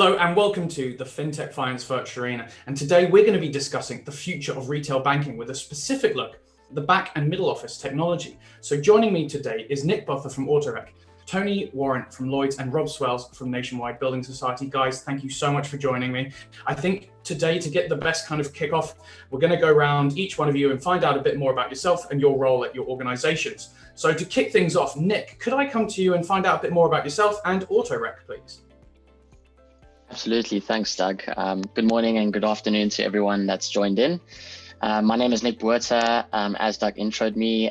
Hello and welcome to the FinTech Finance Virtual Arena. And today we're going to be discussing the future of retail banking with a specific look at the back and middle office technology. So joining me today is Nick Botha from AutoRek, Tony Warren from Lloyds, and Rob Swales from Nationwide Building Society. Guys, thank you so much for joining me. I think today, to get the best kind of kickoff, we're going to go around each one of you and find out a bit more about yourself and your role at your organizations. So to kick things off, Nick, could I come to you and find out a bit more about yourself and AutoRek, please? Absolutely. Thanks, Doug. Good morning and good afternoon to everyone that's joined in. My name is Nick Botha. As Doug introed me,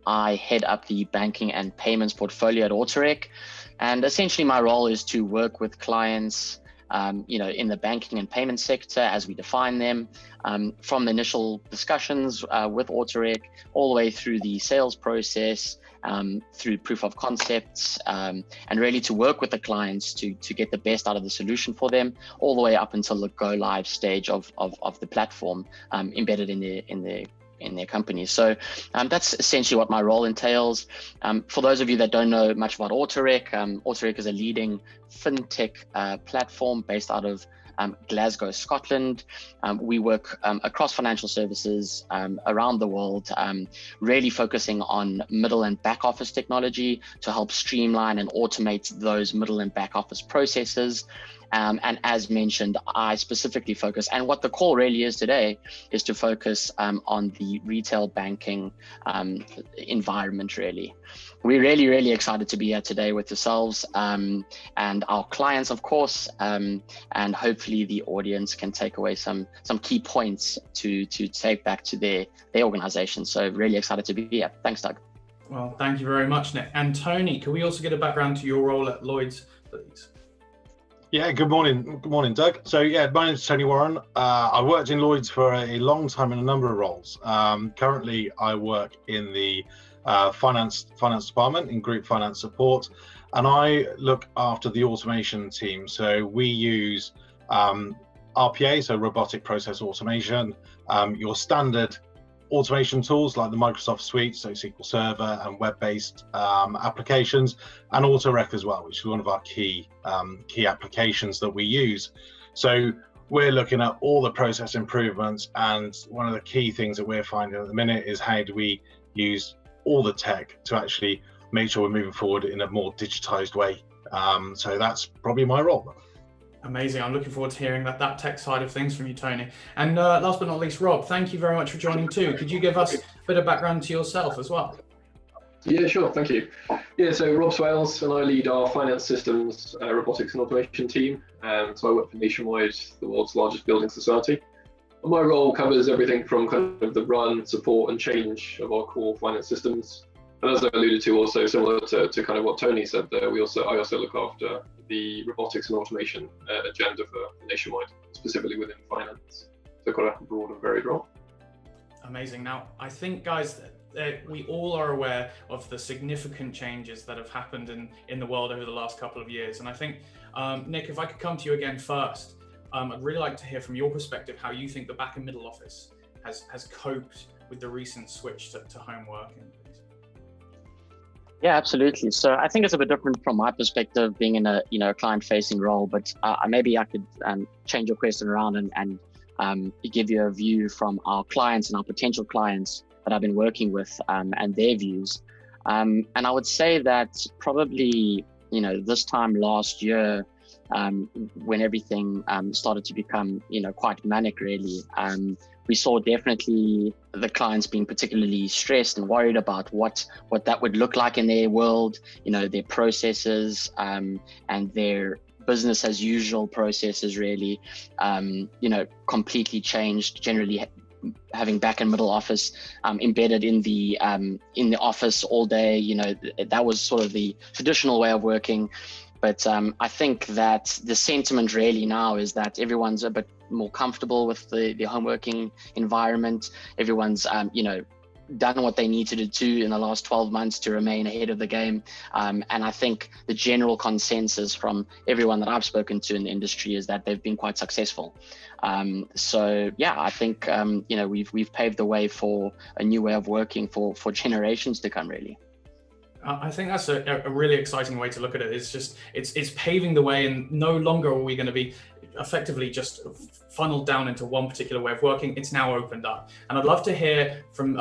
I head up the banking and payments portfolio at AutoRek. And essentially my role is to work with clients in the banking and payment sector as we define them, from the initial discussions with AutoRek all the way through the sales process, through proof of concepts, and really to work with the clients to get the best out of the solution for them, all the way up until the go live stage of the platform embedded in their company. So that's essentially what my role entails. For those of you that don't know much about AutoRek, AutoRek is a leading fintech platform based out of Glasgow, Scotland. We work across financial services around the world, really focusing on middle and back office technology to help streamline and automate those middle and back office processes. And as mentioned, I specifically focus, and what the call really is today, is to focus on the retail banking environment, really. We're really excited to be here today with yourselves and our clients, of course, and hopefully the audience can take away some key points to take back to their organization. So really excited to be here. Thanks, Doug. Well, thank you very much, Nick. And Tony, can we also get a background to your role at Lloyds, please? Yeah, good morning. Good morning, Doug. So yeah, my name's Tony Warren. I worked in Lloyds for a long time in a number of roles. Currently, I work in the finance department in group finance support, and I look after the automation team. So we use RPA, so robotic process automation, your standard automation tools like the Microsoft suite, so SQL Server and web-based applications, and AutoRek as well, which is one of our key applications that we use. So we're looking at all the process improvements, and one of the key things that we're finding at the minute is how do we use all the tech to actually make sure we're moving forward in a more digitized way. So that's probably my role. Amazing. I'm looking forward to hearing that tech side of things from you, Tony. And last but not least, Rob, thank you very much for joining too. Could you give us a bit of background to yourself as well? Yeah, sure. Thank you. Yeah, so Rob Swales, and I lead our finance systems, robotics and automation team. So I work for Nationwide, the world's largest building society. And my role covers everything from kind of the run, support and change of our core finance systems. And as I alluded to, also similar to kind of what Tony said there, I also look after the robotics and automation agenda for Nationwide, specifically within finance. So quite a broad and varied role. Amazing. Now, I think, guys, that we all are aware of the significant changes that have happened in the world over the last couple of years. And I think, Nick, if I could come to you again first, I'd really like to hear from your perspective how you think the back and middle office has coped with the recent switch to home working. Yeah, absolutely. So I think it's a bit different from my perspective, being in a client-facing role. But maybe I could change your question around and give you a view from our clients and our potential clients that I've been working with and their views. And I would say that probably this time last year, when everything started to become quite manic, really. We saw definitely the clients being particularly stressed and worried about what that would look like in their world, their processes and their business as usual processes really, completely changed. Generally having back and middle office embedded in the office all day, that was sort of the traditional way of working. But I think that the sentiment really now is that everyone's a bit more comfortable with the home working environment. Everyone's, done what they needed to do in the last 12 months to remain ahead of the game. And I think the general consensus from everyone that I've spoken to in the industry is that they've been quite successful. So yeah, I think, we've paved the way for a new way of working for generations to come, really. I think that's a really exciting way to look at it. It's just it's paving the way, and no longer are we going to be effectively just funneled down into one particular way of working. It's now opened up, and I'd love to hear from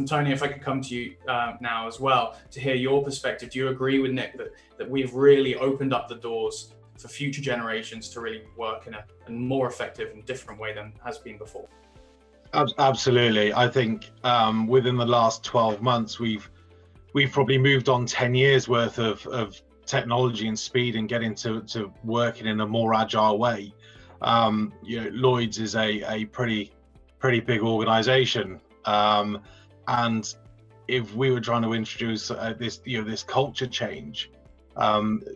Tony, if I could come to you now as well, to hear your perspective. Do you agree with Nick that we've really opened up the doors for future generations to really work in a more effective and different way than has been before? Absolutely. I think within the last 12 months, we've probably moved on 10 years worth of technology and speed and getting to working in a more agile way. Lloyds is a pretty big organization, and if we were trying to introduce this culture change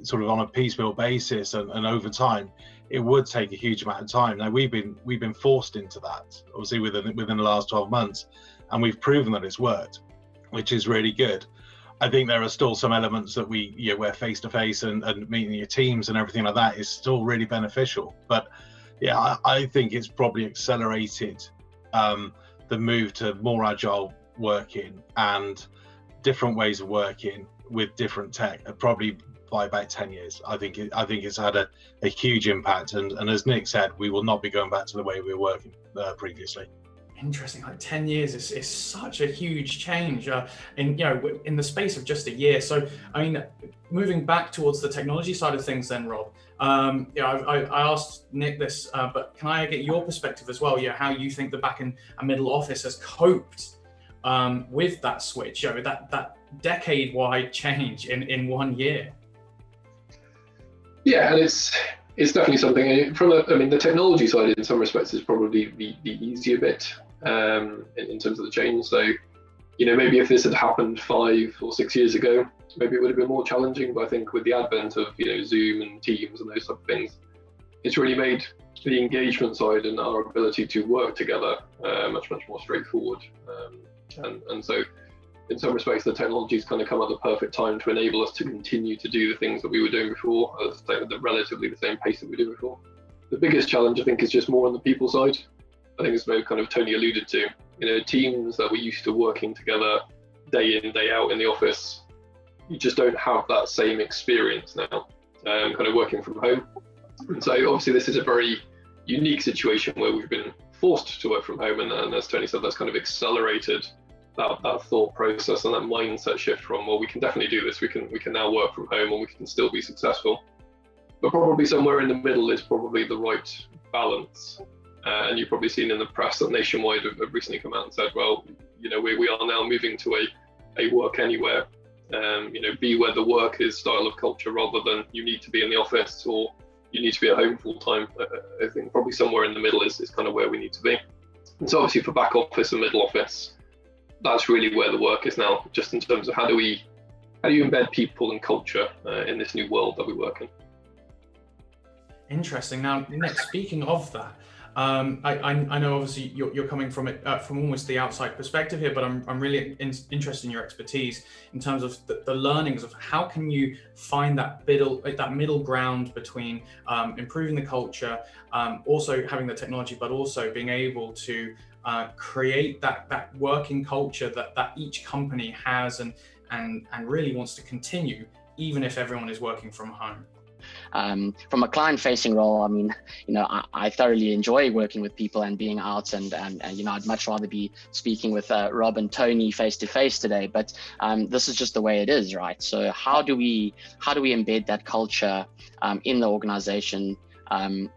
sort of on a piecemeal basis and over time, it would take a huge amount of time. Now we've been forced into that, obviously within the last 12 months, and we've proven that it's worked, which is really good. I think there are still some elements that where face to face and meeting your teams and everything like that is still really beneficial. But yeah, I think it's probably accelerated the move to more agile working and different ways of working with different tech, probably by about 10 years. I think it's had a huge impact, and as Nick said, we will not be going back to the way we were working previously. Interesting. Like 10 years is such a huge change in the space of just a year. So I mean, moving back towards the technology side of things then, Rob, I asked Nick this, but can I get your perspective as well? How you think the back and middle office has coped with that switch, that decade-wide change in 1 year? Yeah, and it's definitely something the technology side in some respects is probably the easier bit in terms of the change. So, maybe if this had happened 5 or 6 years ago, maybe it would have been more challenging. But I think with the advent of Zoom and Teams and those type of things, it's really made the engagement side and our ability to work together much more straightforward. And so, in some respects, the technology's kind of come at the perfect time to enable us to continue to do the things that we were doing before at relatively the same pace that we did before. The biggest challenge, I think, is just more on the people side. I think it's kind of Tony alluded to. Teams that were used to working together day in, day out in the office, you just don't have that same experience now, kind of working from home. And so obviously this is a very unique situation where we've been forced to work from home, and as Tony said, that's kind of accelerated that thought process and that mindset shift from, well, we can definitely do this, we can now work from home and we can still be successful. But probably somewhere in the middle is probably the right balance. And you've probably seen in the press that Nationwide have recently come out and said, well, we are now moving to a work anywhere, be where the work is style of culture, rather than you need to be in the office or you need to be at home full time. I think probably somewhere in the middle is kind of where we need to be. And so obviously for back office and middle office, that's really where the work is now, just in terms of how do you embed people and culture in this new world that we work in. Interesting. Now, Nick, speaking of that, I know obviously you're coming from it from almost the outside perspective here, but I'm really interested in your expertise in terms of the learnings of how can you find that middle ground between improving the culture, also having the technology, but also being able to create that working culture that each company has and really wants to continue, even if everyone is working from home. From a client-facing role, I mean, I thoroughly enjoy working with people and being out, and I'd much rather be speaking with Rob and Tony face to face today. But this is just the way it is, right? So how do we embed that culture in the organization?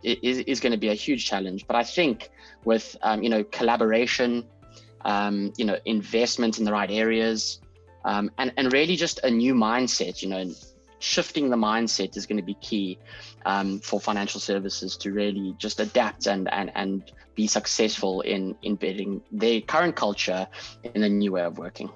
Is going to be a huge challenge. But I think with collaboration, investment in the right areas, and really just a new mindset, shifting the mindset is going to be key for financial services to really just adapt and be successful in embedding their current culture in a new way of working.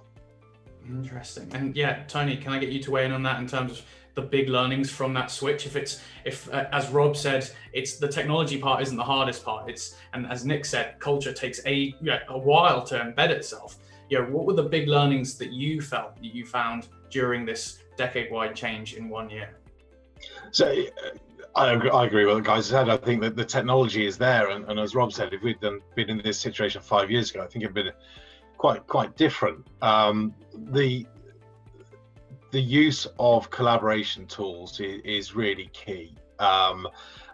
Interesting. And yeah, Tony, can I get you to weigh in on that in terms of the big learnings from that switch? If as Rob said, it's the technology part isn't the hardest part. And as Nick said, culture takes a while to embed itself. What were the big learnings that you found during this decade-wide change in 1 year? So I agree with what the guys said. I think that the technology is there, and as Rob said, if we'd been in this situation 5 years ago, I think it'd been quite different. the use of collaboration tools is really key. And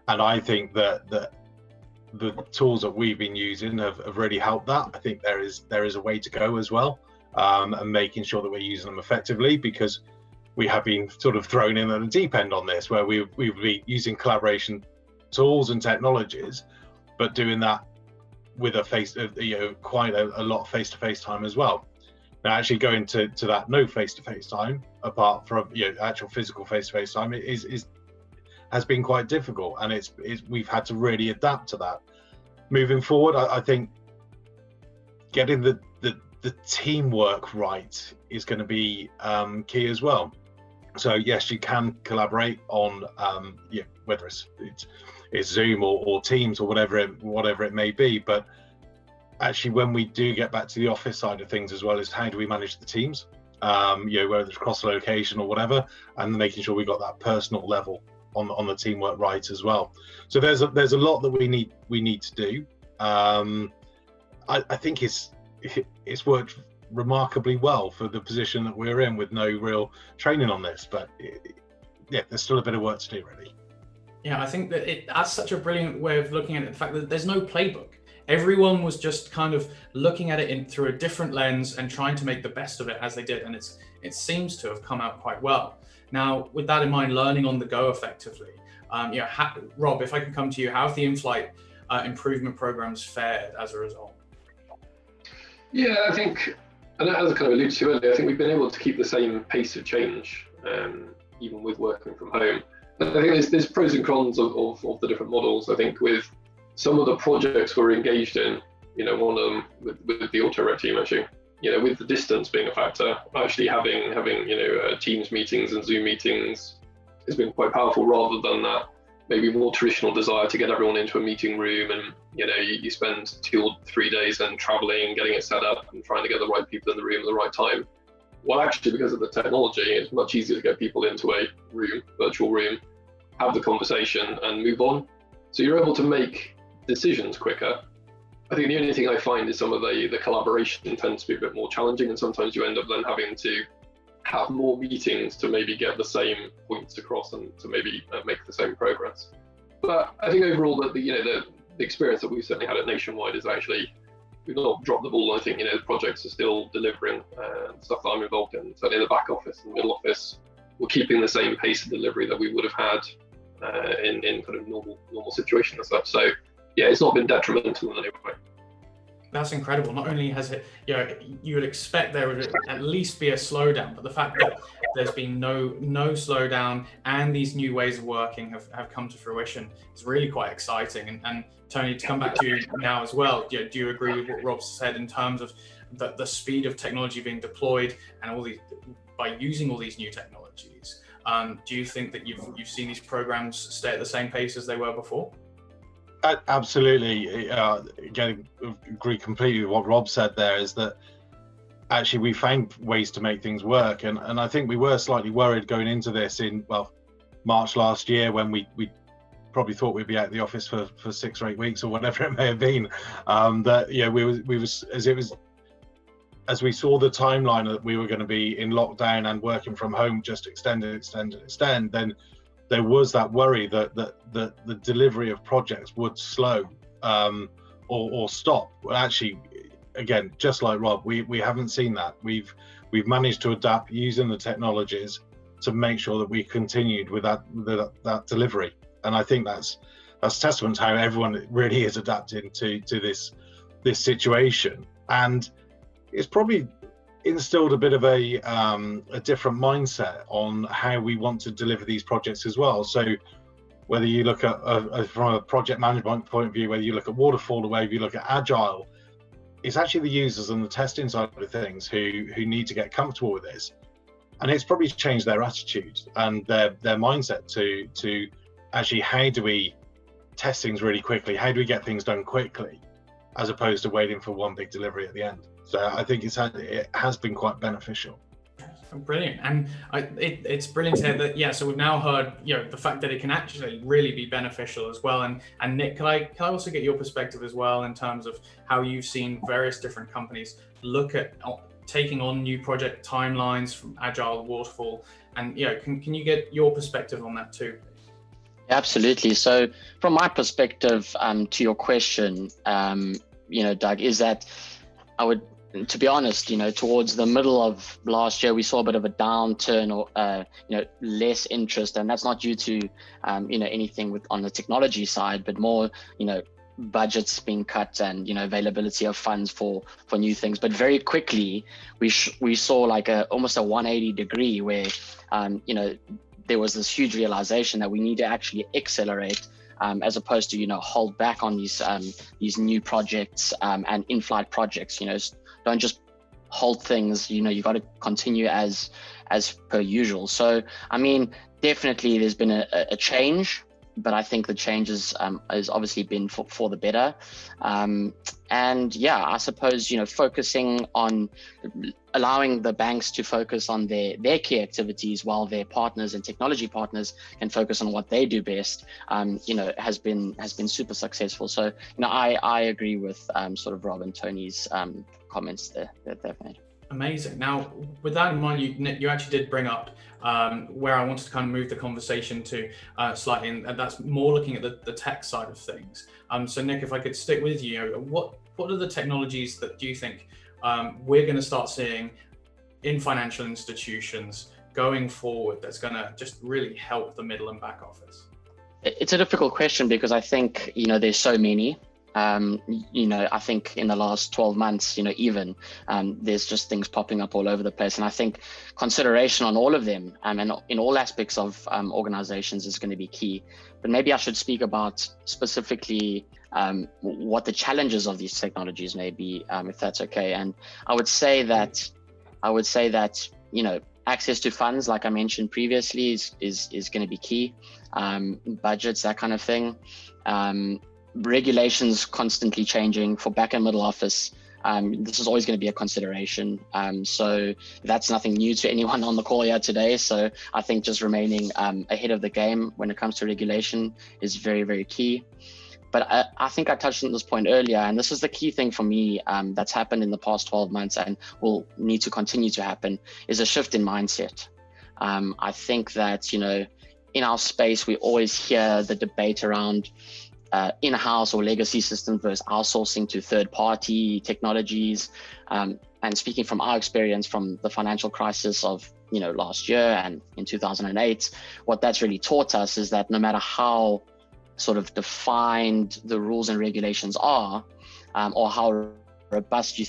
I think that the tools that we've been using have really helped that. I think there is a way to go as well, and making sure that we're using them effectively, because we have been sort of thrown in at the deep end on this, where we've been using collaboration tools and technologies, but doing that with quite a lot of face-to-face time as well. Now, actually going to that no face-to-face time, apart from actual physical face-to-face time, has been quite difficult, and we've had to really adapt to that. Moving forward, I think getting the teamwork right is going to be key as well. So yes, you can collaborate on whether it's Zoom or Teams or whatever it may be, but actually when we do get back to the office side of things as well, is how do we manage the teams, whether it's cross location or whatever, and making sure we got that personal level on the teamwork right as well. So there's a lot that we need to do. I think it's worked remarkably well for the position that we're in, with no real training on this, but there's still a bit of work to do, really. Yeah, I think that that's such a brilliant way of looking at it. The fact that there's no playbook. Everyone was just kind of looking at it through a different lens and trying to make the best of it as they did, and it seems to have come out quite well. Now, with that in mind, learning on the go effectively, Rob, if I could come to you, how have the in-flight improvement programs fared as a result? Yeah, I think, and as I kind of alluded to earlier, I think we've been able to keep the same pace of change, even with working from home. I think there's pros and cons of the different models. I think with some of the projects we're engaged in, one of them with the AutoRek team, actually, with the distance being a factor, actually having Teams meetings and Zoom meetings has been quite powerful, rather than that maybe more traditional desire to get everyone into a meeting room, and you spend 2 or 3 days then traveling, getting it set up and trying to get the right people in the room at the right time. Well, actually, because of the technology, it's much easier to get people into a virtual room, have the conversation and move on. So you're able to make decisions quicker. I think the only thing I find is some of the collaboration tends to be a bit more challenging, and sometimes you end up then having to have more meetings to maybe get the same points across and to maybe make the same progress. But I think overall that the experience that we've certainly had at Nationwide is actually, we've not dropped the ball. I think the projects are still delivering, stuff that I'm involved in. So in the back office and the middle office, we're keeping the same pace of delivery that we would have had in kind of normal situation as such. So yeah, it's not been detrimental in any way. That's incredible. Not only has it, you would expect there would at least be a slowdown, but the fact that there's been no slowdown and these new ways of working have come to fruition is really quite exciting. And Tony, to come back to you now as well, do you agree with what Rob said in terms of the speed of technology being deployed and by using all these new technologies? Do you think that you've seen these programs stay at the same pace as they were before? Absolutely. Again, agree completely with what Rob said there, is that actually we found ways to make things work. And I think we were slightly worried going into this in, March last year, when we probably thought we'd be out of the office for 6 or 8 weeks or whatever it may have been. As we saw the timeline that we were going to be in lockdown and working from home, just extend, then there was that worry that the delivery of projects would slow or stop. Well, actually, again, just like Rob, we haven't seen that. We've managed to adapt using the technologies to make sure that we continued with that delivery. And I think that's testament to how everyone really is adapting to this situation. And it's probably instilled a bit of a different mindset on how we want to deliver these projects as well. So whether you look at from a project management point of view, whether you look at waterfall or whether you look at agile, it's actually the users and the testing side of things who need to get comfortable with this. And it's probably changed their attitude and their mindset to actually, how do we test things really quickly? How do we get things done quickly, as opposed to waiting for one big delivery at the end? So I think it has been quite beneficial. Brilliant. And it's brilliant to hear that. So we've now heard the fact that it can actually really be beneficial as well. And Nick, can I also get your perspective as well in terms of how you've seen various different companies look at taking on new project timelines from Agile, Waterfall, and can you get your perspective on that too? Absolutely. So from my perspective, to your question, Doug, is that to be honest, towards the middle of last year, we saw a bit of a downturn or, less interest. And that's not due to, anything on the technology side, but more, budgets being cut and, availability of funds for new things. But very quickly, we saw like almost a 180 degree where, there was this huge realization that we need to actually accelerate as opposed to, hold back on these new projects and in-flight projects. Don't just hold things, you got to continue as per usual. So, definitely there's been a change, but I think the change has obviously been for the better. And yeah, I suppose, focusing on allowing the banks to focus on their key activities while their partners and technology partners can focus on what they do best, has been super successful. So, I agree with sort of Rob and Tony's comments there that they've made. Amazing. Now, with that in mind, Nick, you actually did bring up where I wanted to kind of move the conversation to slightly, and that's more looking at the tech side of things. So Nick, if I could stick with you, what are the technologies that do you think we're going to start seeing in financial institutions going forward that's going to just really help the middle and back office? It's a difficult question because I think, there's so many. I think in the last 12 months, even there's just things popping up all over the place. And I think consideration on all of them and in all aspects of organizations is going to be key. But maybe I should speak about specifically what the challenges of these technologies may be, if that's okay. And I would say that, access to funds, like I mentioned previously, is going to be key. Budgets, that kind of thing. Regulations constantly changing for back and middle office. This is always going to be a consideration. So that's nothing new to anyone on the call here today. So I think just remaining ahead of the game when it comes to regulation is very, very key. But I think I touched on this point earlier, and this is the key thing for me that's happened in the past 12 months and will need to continue to happen, is a shift in mindset. I think that, in our space, we always hear the debate around in-house or legacy systems versus outsourcing to third-party technologies. And speaking from our experience from the financial crisis of last year and in 2008, what that's really taught us is that no matter how sort of defined the rules and regulations are, or how robust you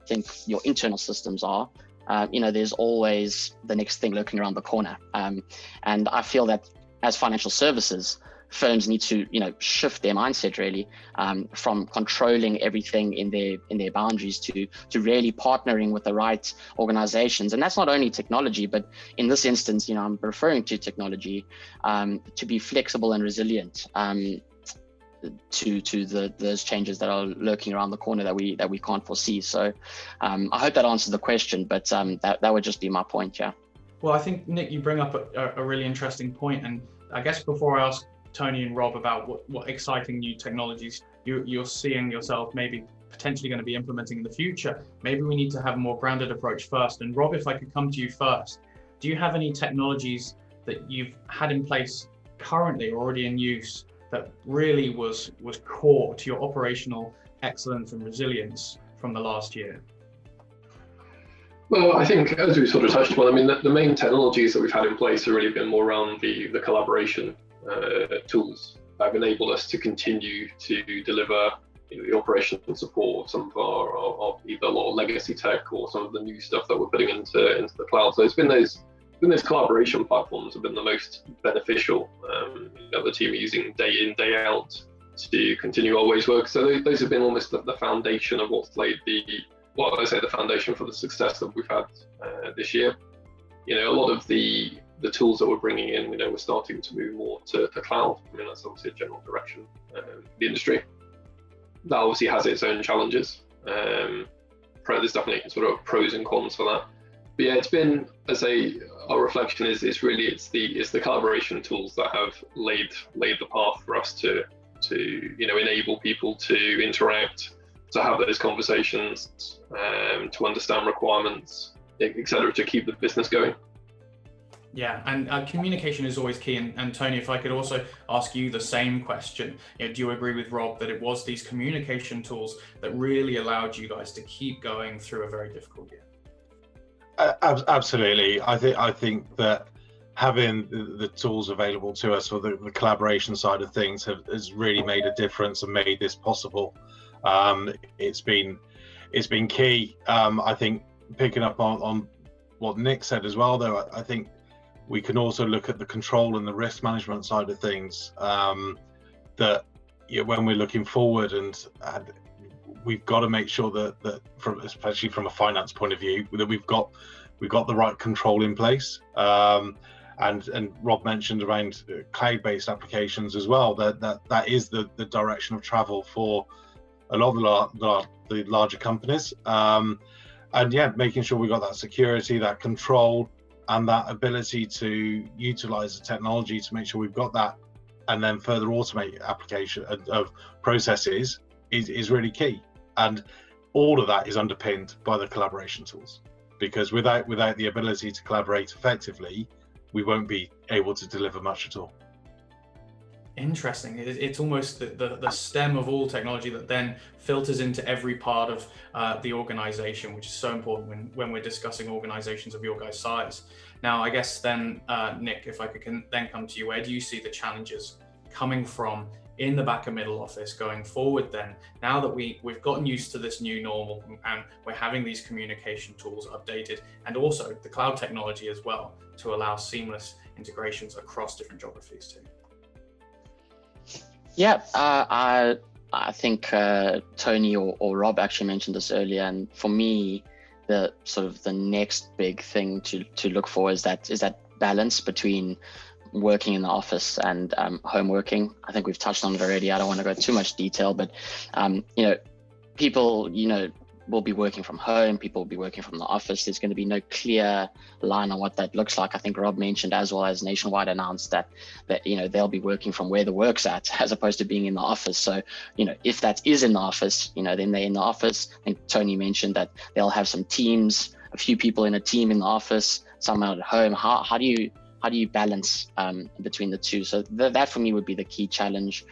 think your internal systems are, there's always the next thing lurking around the corner. And I feel that as financial services, firms need to, shift their mindset really from controlling everything in their boundaries to really partnering with the right organizations. And that's not only technology, but in this instance, I'm referring to technology to be flexible and resilient to those changes that are lurking around the corner that we can't foresee. So I hope that answers the question, but that would just be my point. Yeah. Well, I think, Nick, you bring up a really interesting point. And I guess before I ask Tony and Rob about what exciting new technologies you're seeing yourself maybe potentially going to be implementing in the future, maybe we need to have a more grounded approach first. And Rob, if I could come to you first, do you have any technologies that you've had in place currently or already in use that really was core to your operational excellence and resilience from the last year? Well, I think as we sort of touched upon, the main technologies that we've had in place have really been more around the collaboration tools that have enabled us to continue to deliver the operational support of some of our either a lot of legacy tech or some of the new stuff that we're putting into the cloud. So it's been those collaboration platforms have been the most beneficial. The team are using day in, day out to continue our ways work. So those have been almost the foundation of what's laid the foundation for the success that we've had this year. A lot of the tools that we're bringing in, we're starting to move more to cloud. That's obviously a general direction in the industry. That obviously has its own challenges. There's definitely sort of pros and cons for that. But yeah, it's been, our reflection is the collaboration tools that have laid the path for us to enable people to interact to have those conversations, to understand requirements, etc., to keep the business going. Yeah, and communication is always key. And Tony, if I could also ask you the same question, do you agree with Rob that it was these communication tools that really allowed you guys to keep going through a very difficult year? Absolutely. I think that having the tools available to us for the collaboration side of things has really made a difference and made this possible. It's been key. I think picking up on what Nick said as well, though, I think we can also look at the control and the risk management side of things. That when we're looking forward, and we've got to make sure that especially from a finance point of view, that we've got the right control in place. And Rob mentioned around cloud-based applications as well. That is the direction of travel for a lot of the larger companies. And yeah, making sure we got that security, that control, and that ability to utilize the technology to make sure we've got that, and then further automate application of processes is really key. And all of that is underpinned by the collaboration tools, because without the ability to collaborate effectively, we won't be able to deliver much at all. Interesting. It's almost the stem of all technology that then filters into every part of the organization, which is so important when we're discussing organizations of your guys' size. Now, I guess then, Nick, if I could then come to you, where do you see the challenges coming from in the back and middle office going forward then, now that we've gotten used to this new normal and we're having these communication tools updated, and also the cloud technology as well to allow seamless integrations across different geographies too? Yeah, I think Tony or Rob actually mentioned this earlier, and for me, the sort of the next big thing to look for is that balance between working in the office and home working. I think we've touched on it already. I don't want to go too much detail, but people will be working from home, people will be working from the office. There's going to be no clear line on what that looks like. I think Rob mentioned, as well as Nationwide announced that they'll be working from where the work's at, as opposed to being in the office. So if that is in the office, then they're in the office. And Tony mentioned that they'll have some teams, a few people in a team in the office, some out at home. How do you balance between the two? So that for me would be the key challenge.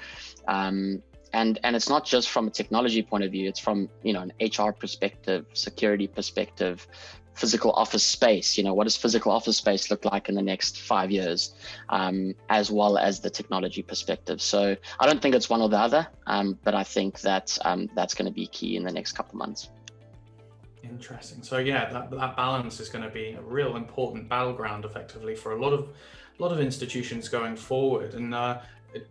And it's not just from a technology point of view, it's from an HR perspective, security perspective, physical office space. What does physical office space look like in the next 5 years, as well as the technology perspective. So I don't think it's one or the other, but I think that that's going to be key in the next couple of months. Interesting. So yeah, that balance is going to be a real important battleground effectively for a lot of institutions going forward. And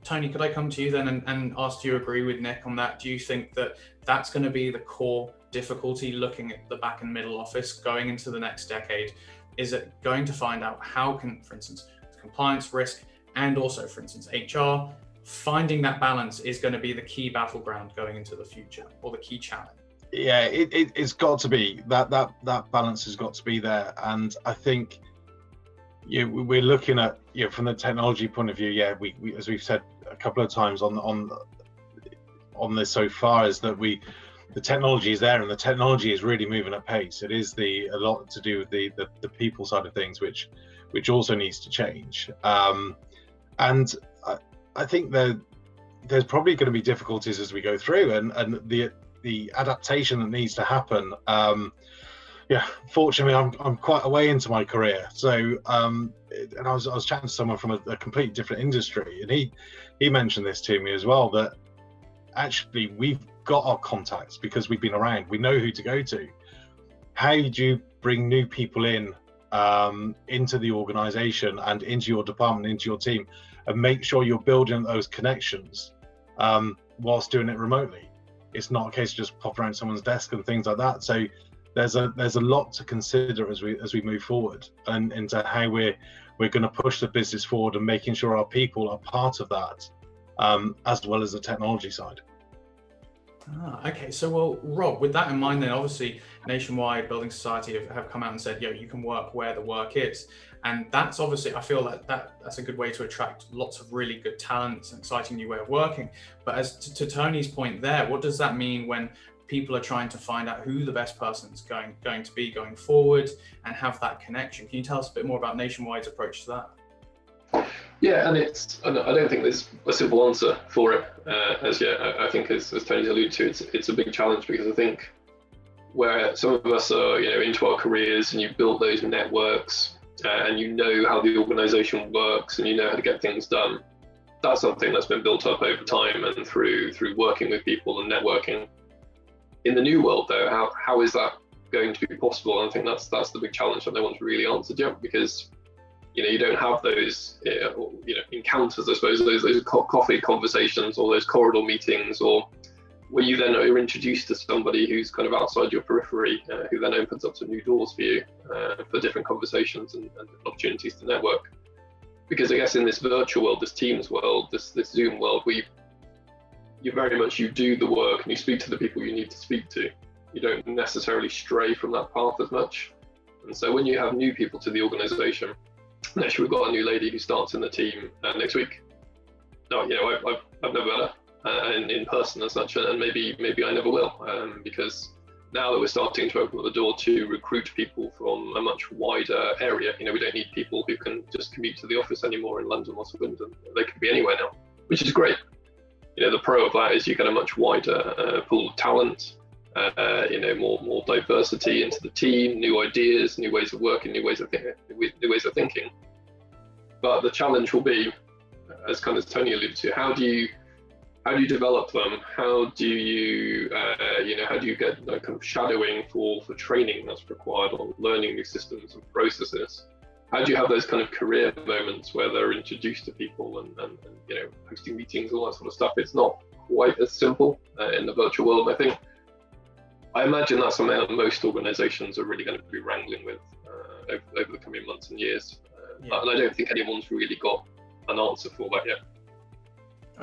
Tony, could I come to you then and ask, do you agree with Nick on that? Do you think that that's going to be the core difficulty looking at the back and middle office going into the next decade? Is it going to find out how can, for instance, compliance, risk, and also, for instance, HR, finding that balance is going to be the key battleground going into the future, or the key challenge? Yeah, it's got to be that balance has got to be there. And I think we're looking at from the technology point of view. Yeah, we as we've said a couple of times on this so far, is that the technology is there, and the technology is really moving at pace. It is a lot to do with the people side of things, which also needs to change. And I think there's probably going to be difficulties as we go through, and the adaptation that needs to happen. Fortunately, I'm quite a way into my career, so and I was chatting to someone from a completely different industry, and he mentioned this to me as well, that actually we've got our contacts because we've been around, we know who to go to. How do you bring new people in into the organization and into your department, into your team, and make sure you're building those connections whilst doing it remotely? It's not a case of just pop around someone's desk and things like that. So there's a lot to consider as we move forward, and into how we're going to push the business forward, and making sure our people are part of that, as well as the technology side. Okay, so well, Rob, with that in mind, then obviously Nationwide Building Society have come out and said, you can work where the work is, and that's obviously, I feel that's a good way to attract lots of really good talent. It's an exciting new way of working. But as to Tony's point there, what does that mean when people are trying to find out who the best person's going to be going forward and have that connection. Can you tell us a bit more about Nationwide's approach to that? Yeah, and I don't think there's a simple answer for it as yet. I think, as Tony's alluded to, it's a big challenge, because I think where some of us are, into our careers, and you've built those networks, and you know how the organisation works, and you know how to get things done. That's something that's been built up over time and through working with people and networking. In the new world, though, how is that going to be possible? And I think that's the big challenge that no one's really answered yet, because you don't have those encounters, I suppose, those coffee conversations or those corridor meetings, or where you then are introduced to somebody who's kind of outside your periphery, who then opens up some new doors for you for different conversations and opportunities to network. Because I guess in this virtual world, this Teams world, this Zoom world, you very much do the work and you speak to the people you need to speak to. You don't necessarily stray from that path as much. And so when you have new people to the organisation, actually we've got a new lady who starts in the team next week. No, I've never met her in person as such, and maybe I never will, because now that we're starting to open the door to recruit people from a much wider area, we don't need people who can just commute to the office anymore in London or Swindon. They can be anywhere now, which is great. The pro of that is you get a much wider pool of talent, more diversity into the team, new ideas, new ways of working, new ways of thinking. But the challenge will be, as kind of Tony alluded to, how do you develop them? How do you how do you get kind of shadowing for training that's required on learning new systems and processes? How do you have those kind of career moments where they're introduced to people and hosting meetings, all that sort of stuff? It's not quite as simple in the virtual world. I imagine that's something that most organisations are really going to be wrangling with over the coming months and years. And I don't think anyone's really got an answer for that yet.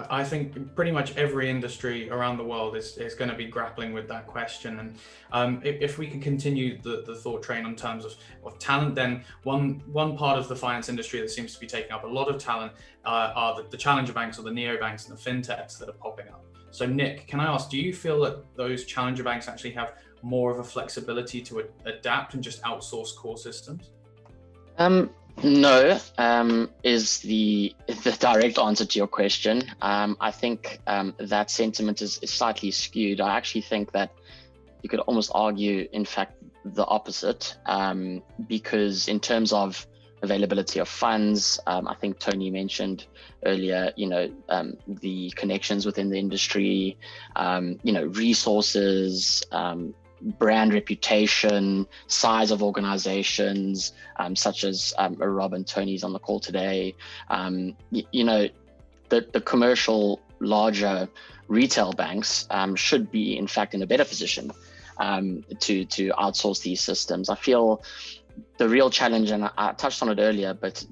I think pretty much every industry around the world is going to be grappling with that question. And if we can continue the thought train in terms of talent, then one part of the finance industry that seems to be taking up a lot of talent are the challenger banks or the neobanks and the fintechs that are popping up. So Nick, can I ask, do you feel that those challenger banks actually have more of a flexibility to adapt and just outsource core systems? No, is the direct answer to your question. I think that sentiment is slightly skewed. I actually think that you could almost argue, in fact, the opposite, because in terms of availability of funds, I think Tony mentioned earlier, the connections within the industry, resources, brand reputation, size of organizations, such as Rob and Tony's on the call today. The commercial larger retail banks should be, in fact, in a better position to outsource these systems. I feel the real challenge, and I touched on it earlier, but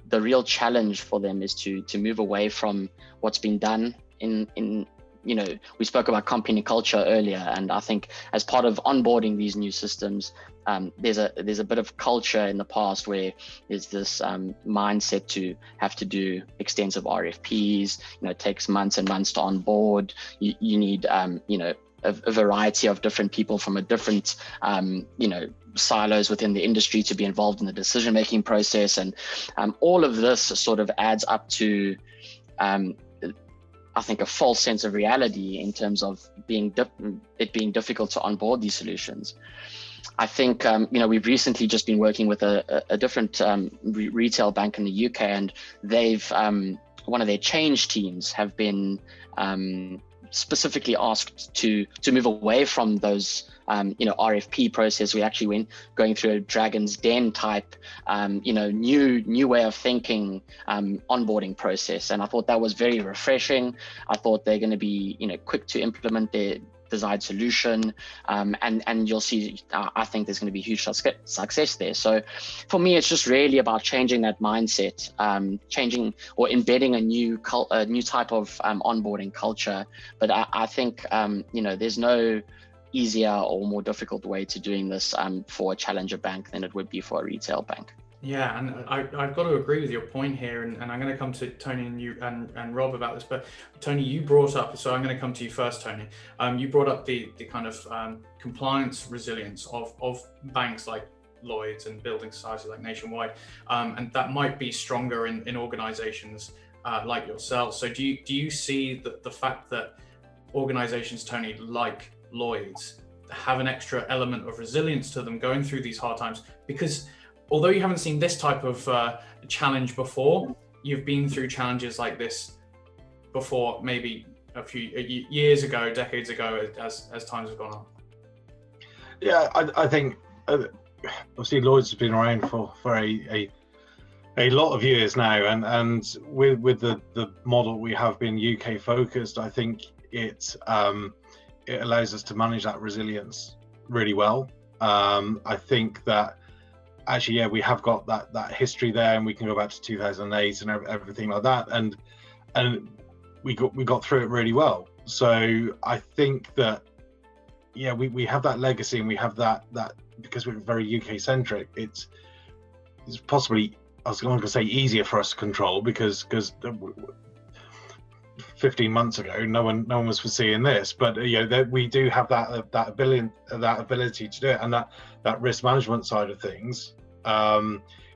the real challenge for them is to move away from what's been done in we spoke about company culture earlier, and I think as part of onboarding these new systems, there's a bit of culture in the past where there's this mindset to have to do extensive RFPs. It takes months and months to onboard. You need a variety of different people from a different silos within the industry to be involved in the decision-making process, and all of this sort of adds up to I think a false sense of reality in terms of it being difficult to onboard these solutions. I think we've recently just been working with a different retail bank in the UK, and they've one of their change teams have been specifically asked to move away from those RFP process. We actually went going through a Dragon's Den type new way of thinking onboarding process, and I thought that was very refreshing. I thought they're going to be quick to implement their desired solution, and you'll see I think there's going to be huge success there. So for me, it's just really about changing that mindset, changing or embedding a new type of onboarding culture. But I think there's no easier or more difficult way to doing this for a challenger bank than it would be for a retail bank. Yeah, and I've got to agree with your point here, and I'm going to come to Tony and you and Rob about this. But Tony, you brought up, so I'm going to come to you first, Tony. You brought up the kind of compliance resilience of banks like Lloyds and building societies like Nationwide, and that might be stronger in organisations like yourself. So do you see the fact that organisations, Tony, like Lloyds, have an extra element of resilience to them going through these hard times? Because although you haven't seen this type of challenge before, you've been through challenges like this before, maybe a few years ago, decades ago, as times have gone on. Yeah, I think obviously Lloyds has been around for a lot of years now, and with the model we have been UK focused, I think it allows us to manage that resilience really well. I think that actually, yeah, we have got that history there, and we can go back to 2008 and everything like that, and we got through it really well. So I think that, yeah, we have that legacy, and we have that because we're very UK centric. It's possibly, I was going to say, easier for us to control because 15 months ago no one was foreseeing this, but we do have that ability to do it, and that risk management side of things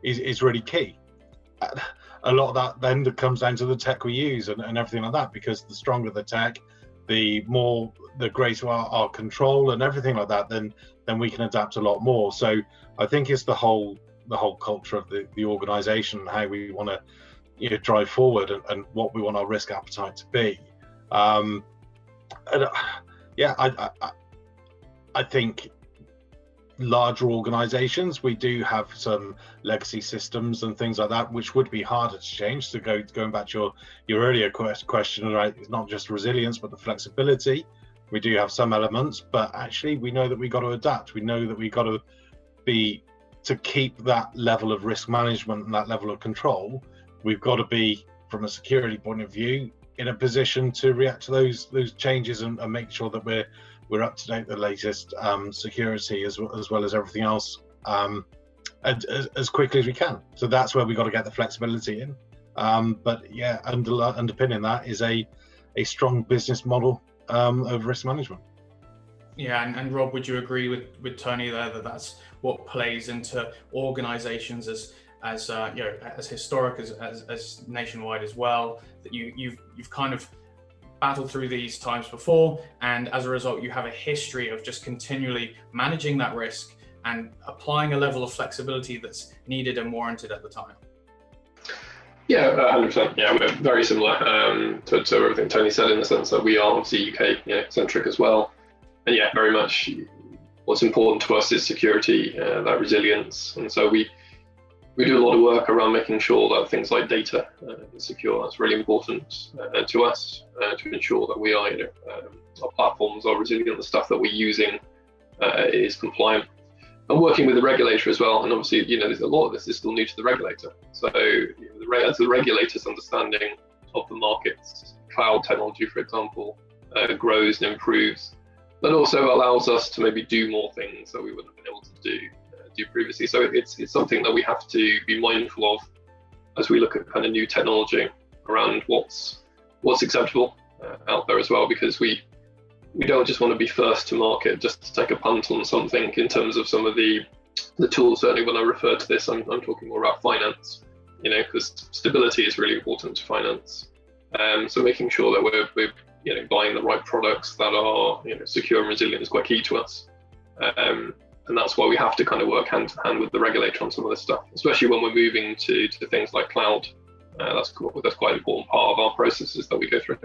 is really key. A lot of that then comes down to the tech we use and everything like that, because the stronger the tech, the greater our control and everything like that, then we can adapt a lot more. So I think it's the whole culture of the organization, and how we want to drive forward, and what we want our risk appetite to be. I think larger organizations, we do have some legacy systems and things like that, which would be harder to change. So going back to your earlier question, right, it's not just resilience, but the flexibility. We do have some elements, but actually we know that we got to adapt. We know that we got to keep that level of risk management and that level of control. We've got to be, from a security point of view, in a position to react to those changes and make sure that we're up to date with the latest security as well as everything else as quickly as we can. So that's where we got to get the flexibility in. But yeah, underpinning that is a strong business model of risk management. Yeah, and Rob, would you agree with Tony there that that's what plays into organisations as historic as Nationwide as well, that you've kind of battled through these times before, and as a result you have a history of just continually managing that risk and applying a level of flexibility that's needed and warranted at the time? Yeah, 100%. Yeah, we're very similar to everything Tony said, in the sense that we are obviously UK centric as well, and yeah, very much what's important to us is security, that resilience, and so we do a lot of work around making sure that things like data is secure. That's really important to us, to ensure that we are, our platforms are resilient, the stuff that we're using is compliant. And working with the regulator as well, and obviously, there's a lot of this is still new to the regulator. So as the regulator's understanding of the markets, cloud technology, for example, grows and improves, that also allows us to maybe do more things that we wouldn't have been able to do previously. So it's something that we have to be mindful of as we look at kind of new technology around what's acceptable out there as well, because we don't just want to be first to market just to take a punt on something in terms of some of the tools. Certainly when I refer to this, I'm talking more about finance, because stability is really important to finance. So making sure that we're buying the right products that are secure and resilient is quite key to us. And that's why we have to kind of work hand in hand with the regulator on some of this stuff, especially when we're moving to things like cloud. That's quite an important part of our processes that we go through.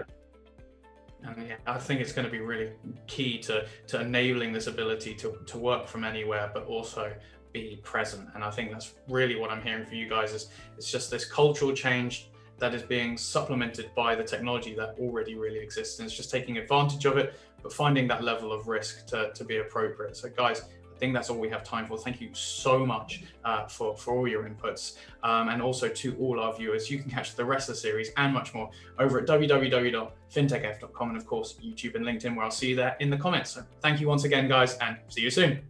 And yeah, I think it's going to be really key to enabling this ability to work from anywhere, but also be present. And I think that's really what I'm hearing from you guys is it's just this cultural change that is being supplemented by the technology that already really exists. And it's just taking advantage of it, but finding that level of risk to be appropriate. So guys, I think that's all we have time for. Thank you so much for all your inputs. And also to all our viewers, you can catch the rest of the series and much more over at www.fintechf.com, and of course, YouTube and LinkedIn, where I'll see you there in the comments. So thank you once again, guys, and see you soon.